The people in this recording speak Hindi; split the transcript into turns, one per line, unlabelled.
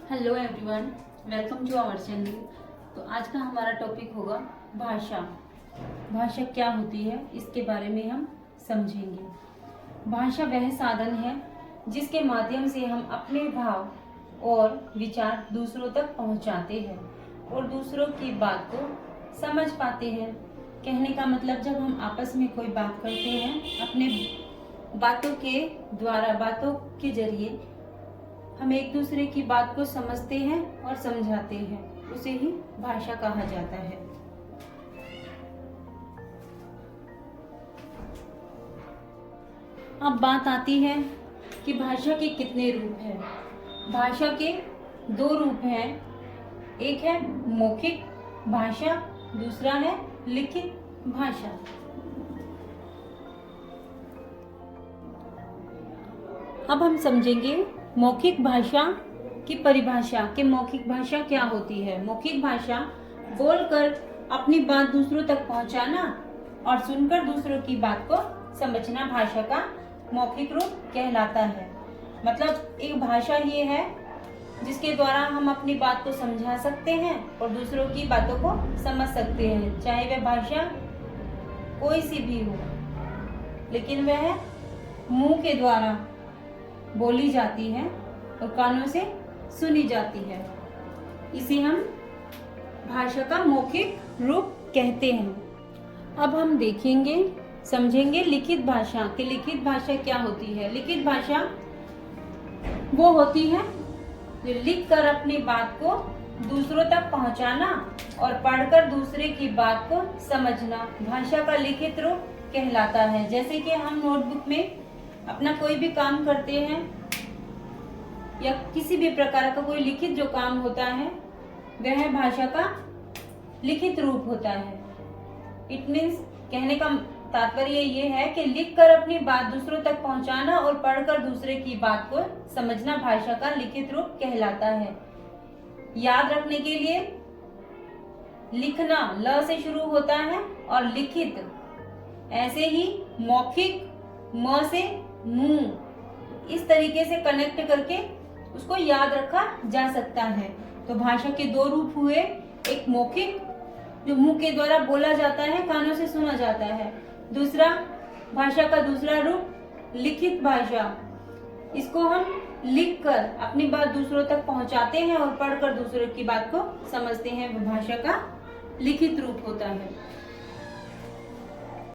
Hello everyone, welcome to our channel. तो आज का हमारा टॉपिक होगा भाषा। भाषा क्या होती है, इसके बारे में हम समझेंगे। भाषा वह साधन है जिसके माध्यम से हम अपने भाव और विचार दूसरों तक पहुंचाते हैं और दूसरों की बात को समझ पाते हैं। कहने का मतलब, जब हम आपस में कोई बात करते हैं, अपने बातों के द्वारा, बातों के जरिए हम एक दूसरे की बात को समझते हैं और समझाते हैं, उसे ही भाषा कहा जाता है। अब बात आती है कि भाषा के कितने रूप हैं। भाषा के दो रूप हैं, एक है मौखिक भाषा, दूसरा है लिखित भाषा। अब हम समझेंगे मौखिक भाषा की परिभाषा कि मौखिक भाषा क्या होती है। मौखिक भाषा बोलकर अपनी बात दूसरों तक पहुंचाना और सुनकर दूसरों की बात को समझना भाषा का मौखिक रूप कहलाता है। मतलब एक भाषा ये है जिसके द्वारा हम अपनी बात को समझा सकते हैं और दूसरों की बातों को समझ सकते हैं, चाहे वह भाषा कोई सी भी हो, लेकिन वह मुंह के द्वारा बोली जाती है और कानों से सुनी जाती है। इसे हम भाषा का मौखिक रूप कहते हैं। अब हम देखेंगे, समझेंगे लिखित भाषा कि लिखित भाषा क्या होती है। लिखित भाषा वो होती है जो लिख कर अपनी बात को दूसरों तक पहुंचाना और पढ़कर दूसरे की बात को समझना भाषा का लिखित रूप कहलाता है। जैसे कि हम नोटबुक में अपना कोई भी काम करते हैं या किसी भी प्रकार का कोई लिखित जो काम होता है, वह भाषा का लिखित रूप होता है। इट मीन्स, कहने का तात्पर्य ये है कि लिखकर अपनी बात दूसरों तक पहुंचाना और पढ़कर दूसरे की बात को समझना भाषा का लिखित रूप कहलाता है। याद रखने के लिए, लिखना ल से शुरू होता है और लिखित, ऐसे ही मौखिक म से मुंह, इस तरीके से कनेक्ट करके उसको याद रखा जा सकता है। तो भाषा के दो रूप हुए, एक मौखिक जो मुंह के द्वारा बोला जाता है, कानों से सुना जाता है। दूसरा, भाषा का दूसरा रूप लिखित भाषा। इसको हम लिखकर अपनी बात दूसरों तक पहुंचाते हैं और पढ़कर दूसरों की बात को समझते हैं, वो भाषा का लिखित रूप होता है।